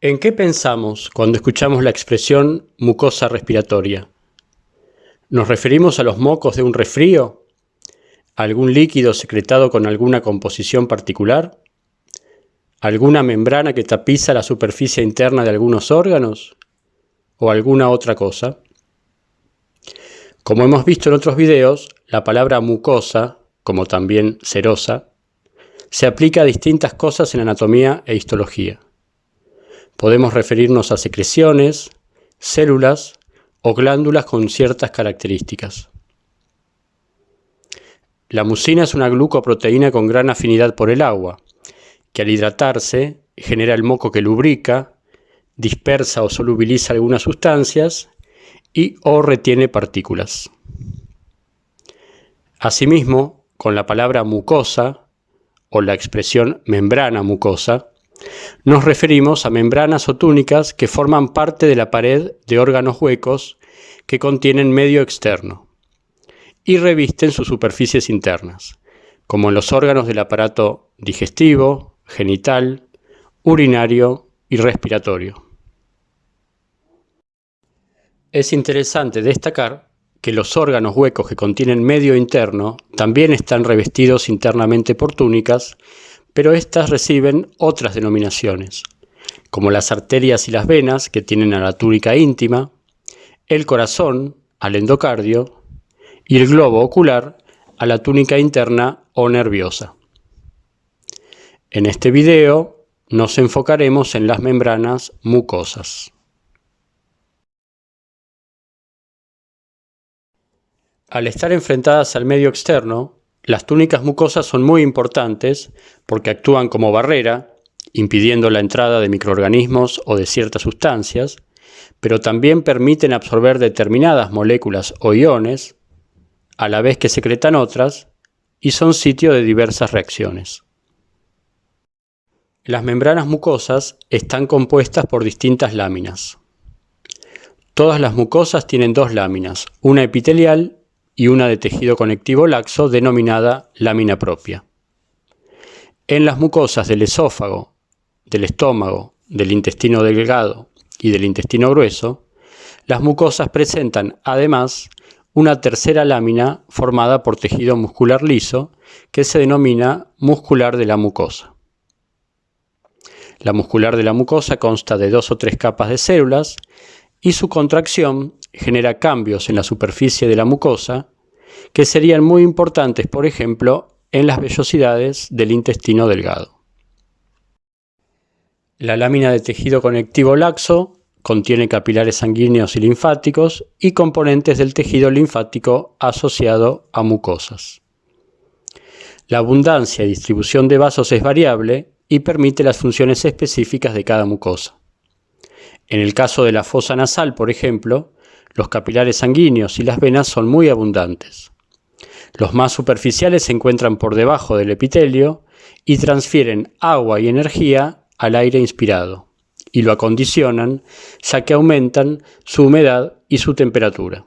¿En qué pensamos cuando escuchamos la expresión mucosa respiratoria? ¿Nos referimos a los mocos de un resfrío? ¿A algún líquido secretado con alguna composición particular? ¿A alguna membrana que tapiza la superficie interna de algunos órganos? ¿O alguna otra cosa? Como hemos visto en otros videos, la palabra mucosa, como también serosa, se aplica a distintas cosas en anatomía e histología. Podemos referirnos a secreciones, células o glándulas con ciertas características. La mucina es una glucoproteína con gran afinidad por el agua, que al hidratarse genera el moco que lubrica, dispersa o solubiliza algunas sustancias y o retiene partículas. Asimismo, con la palabra mucosa o la expresión membrana mucosa, nos referimos a membranas o túnicas que forman parte de la pared de órganos huecos que contienen medio externo y revisten sus superficies internas, como en los órganos del aparato digestivo, genital, urinario y respiratorio. Es interesante destacar que los órganos huecos que contienen medio interno también están revestidos internamente por túnicas, pero estas reciben otras denominaciones, como las arterias y las venas, que tienen a la túnica íntima, el corazón al endocardio y el globo ocular a la túnica interna o nerviosa. En este video nos enfocaremos en las membranas mucosas. Al estar enfrentadas al medio externo, las túnicas mucosas son muy importantes porque actúan como barrera, impidiendo la entrada de microorganismos o de ciertas sustancias, pero también permiten absorber determinadas moléculas o iones, a la vez que secretan otras, y son sitio de diversas reacciones. Las membranas mucosas están compuestas por distintas láminas. Todas las mucosas tienen dos láminas, una epitelial y una de tejido conectivo laxo denominada lámina propia. En las mucosas del esófago, del estómago, del intestino delgado y del intestino grueso, las mucosas presentan además una tercera lámina formada por tejido muscular liso que se denomina muscular de la mucosa. La muscular de la mucosa consta de 2 o 3 capas de células y su contracción genera cambios en la superficie de la mucosa que serían muy importantes, por ejemplo, en las vellosidades del intestino delgado. La lámina de tejido conectivo laxo contiene capilares sanguíneos y linfáticos y componentes del tejido linfático asociado a mucosas. La abundancia y distribución de vasos es variable y permite las funciones específicas de cada mucosa. En el caso de la fosa nasal, por ejemplo, los capilares sanguíneos y las venas son muy abundantes. Los más superficiales se encuentran por debajo del epitelio y transfieren agua y energía al aire inspirado y lo acondicionan, ya que aumentan su humedad y su temperatura.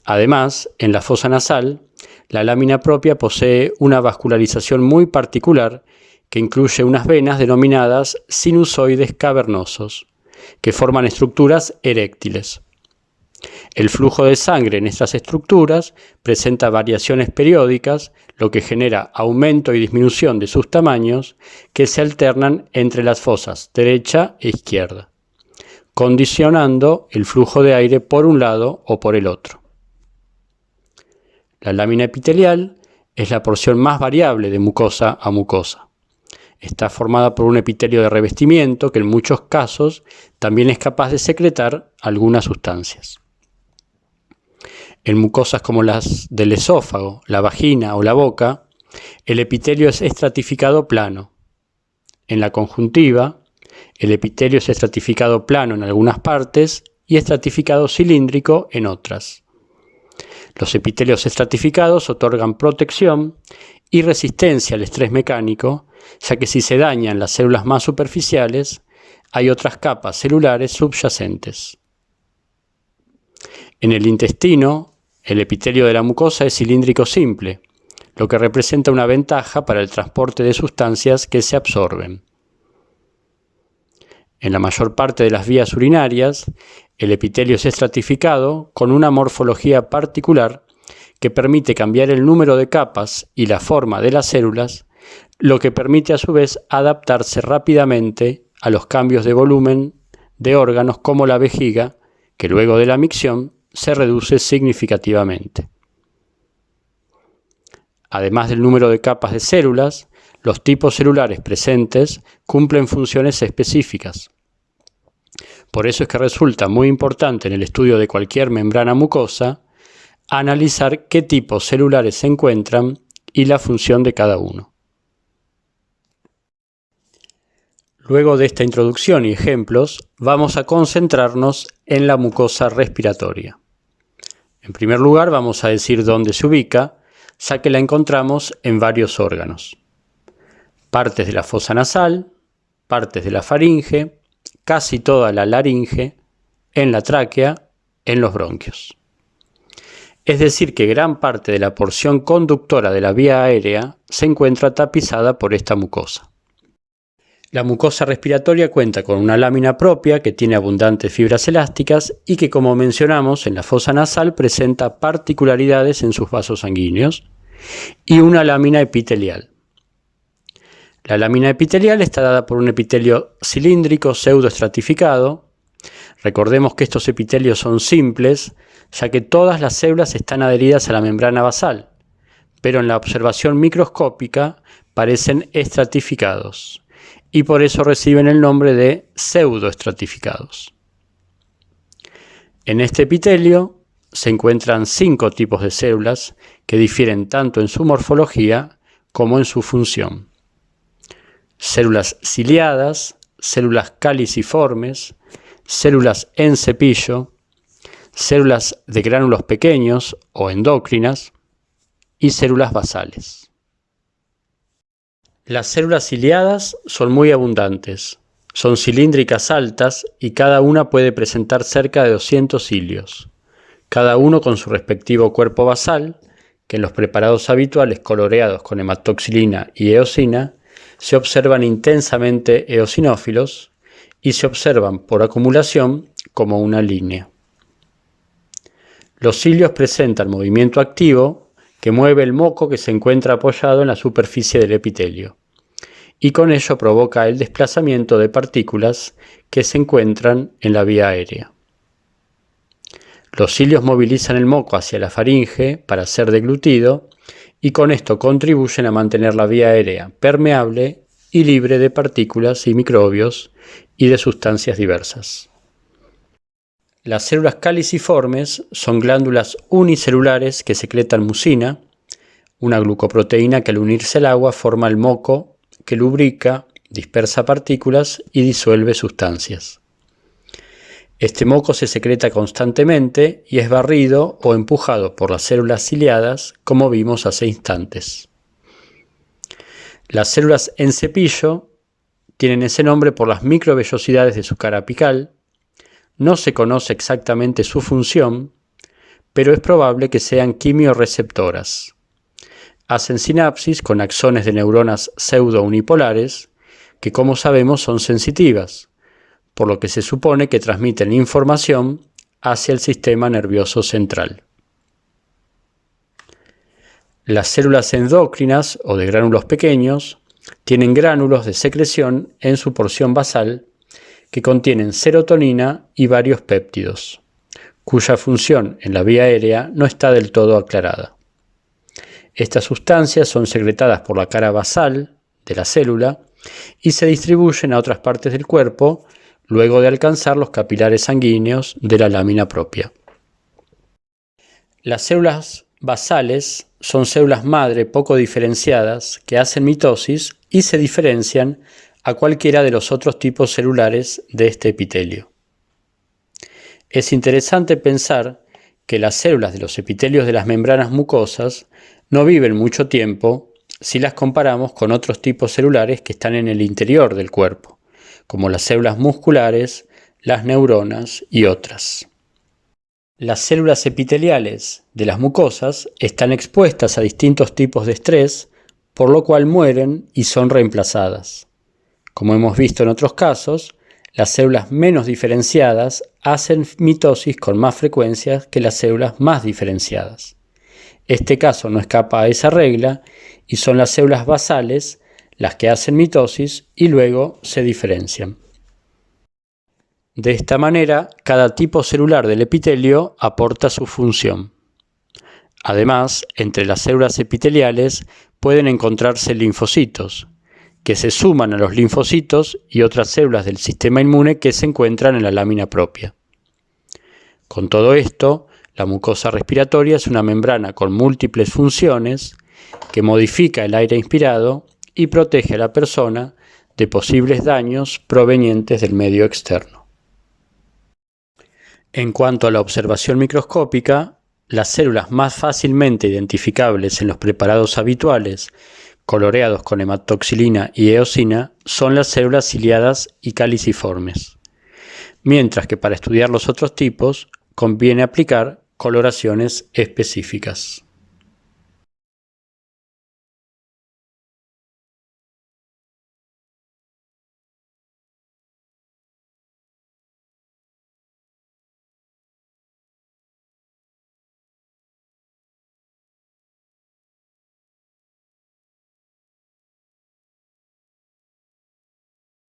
Además, en la fosa nasal, la lámina propia posee una vascularización muy particular que incluye unas venas denominadas sinusoides cavernosos, que forman estructuras eréctiles. El flujo de sangre en estas estructuras presenta variaciones periódicas, lo que genera aumento y disminución de sus tamaños que se alternan entre las fosas derecha e izquierda, condicionando el flujo de aire por un lado o por el otro. La lámina epitelial es la porción más variable de mucosa a mucosa. Está formada por un epitelio de revestimiento que en muchos casos también es capaz de secretar algunas sustancias. En mucosas como las del esófago, la vagina o la boca, el epitelio es estratificado plano. En la conjuntiva, el epitelio es estratificado plano en algunas partes y estratificado cilíndrico en otras. Los epitelios estratificados otorgan protección y resistencia al estrés mecánico, ya que si se dañan las células más superficiales, hay otras capas celulares subyacentes. En el intestino, el epitelio de la mucosa es cilíndrico simple, lo que representa una ventaja para el transporte de sustancias que se absorben. En la mayor parte de las vías urinarias, el epitelio es estratificado con una morfología particular que permite cambiar el número de capas y la forma de las células, lo que permite a su vez adaptarse rápidamente a los cambios de volumen de órganos como la vejiga, que luego de la micción se reduce significativamente. Además del número de capas de células, los tipos celulares presentes cumplen funciones específicas. Por eso es que resulta muy importante en el estudio de cualquier membrana mucosa analizar qué tipos celulares se encuentran y la función de cada uno. Luego de esta introducción y ejemplos, vamos a concentrarnos en la mucosa respiratoria. En primer lugar, vamos a decir dónde se ubica, ya que la encontramos en varios órganos. Partes de la fosa nasal, partes de la faringe, casi toda la laringe, en la tráquea, en los bronquios. Es decir, que gran parte de la porción conductora de la vía aérea se encuentra tapizada por esta mucosa. La mucosa respiratoria cuenta con una lámina propia que tiene abundantes fibras elásticas y que, como mencionamos, en la fosa nasal presenta particularidades en sus vasos sanguíneos, y una lámina epitelial. La lámina epitelial está dada por un epitelio cilíndrico pseudoestratificado. Recordemos que estos epitelios son simples, ya que todas las células están adheridas a la membrana basal, pero en la observación microscópica parecen estratificados, y por eso reciben el nombre de pseudoestratificados. En este epitelio se encuentran 5 tipos de células que difieren tanto en su morfología como en su función. Células ciliadas, células caliciformes, células en cepillo, células de gránulos pequeños o endócrinas y células basales. Las células ciliadas son muy abundantes. Son cilíndricas altas y cada una puede presentar cerca de 200 cilios, cada uno con su respectivo cuerpo basal, que en los preparados habituales coloreados con hematoxilina y eosina se observan intensamente eosinófilos y se observan por acumulación como una línea. Los cilios presentan movimiento activo que mueve el moco que se encuentra apoyado en la superficie del epitelio, y con ello provoca el desplazamiento de partículas que se encuentran en la vía aérea. Los cilios movilizan el moco hacia la faringe para ser deglutido y con esto contribuyen a mantener la vía aérea permeable y libre de partículas y microbios y de sustancias diversas. Las células caliciformes son glándulas unicelulares que secretan mucina, una glucoproteína que al unirse al agua forma el moco que lubrica, dispersa partículas y disuelve sustancias. Este moco se secreta constantemente y es barrido o empujado por las células ciliadas, como vimos hace instantes. Las células en cepillo tienen ese nombre por las microvellosidades de su cara apical. No se conoce exactamente su función, pero es probable que sean quimiorreceptoras. Hacen sinapsis con axones de neuronas pseudo-unipolares que, como sabemos, son sensitivas, por lo que se supone que transmiten información hacia el sistema nervioso central. Las células endócrinas o de gránulos pequeños tienen gránulos de secreción en su porción basal que contienen serotonina y varios péptidos, cuya función en la vía aérea no está del todo aclarada. Estas sustancias son secretadas por la cara basal de la célula y se distribuyen a otras partes del cuerpo luego de alcanzar los capilares sanguíneos de la lámina propia. Las células basales son células madre poco diferenciadas que hacen mitosis y se diferencian a cualquiera de los otros tipos celulares de este epitelio. Es interesante pensar que las células de los epitelios de las membranas mucosas no viven mucho tiempo si las comparamos con otros tipos celulares que están en el interior del cuerpo, como las células musculares, las neuronas y otras. Las células epiteliales de las mucosas están expuestas a distintos tipos de estrés, por lo cual mueren y son reemplazadas. Como hemos visto en otros casos, Las células menos diferenciadas hacen mitosis con más frecuencia que las células más diferenciadas. Este caso no escapa a esa regla y son las células basales las que hacen mitosis y luego se diferencian. De esta manera, cada tipo celular del epitelio aporta su función. Además, entre las células epiteliales pueden encontrarse linfocitos, que se suman a los linfocitos y otras células del sistema inmune que se encuentran en la lámina propia. Con todo esto, la mucosa respiratoria es una membrana con múltiples funciones que modifica el aire inspirado y protege a la persona de posibles daños provenientes del medio externo. En cuanto a la observación microscópica, las células más fácilmente identificables en los preparados habituales, coloreados con hematoxilina y eosina, son las células ciliadas y caliciformes, mientras que para estudiar los otros tipos conviene aplicar coloraciones específicas.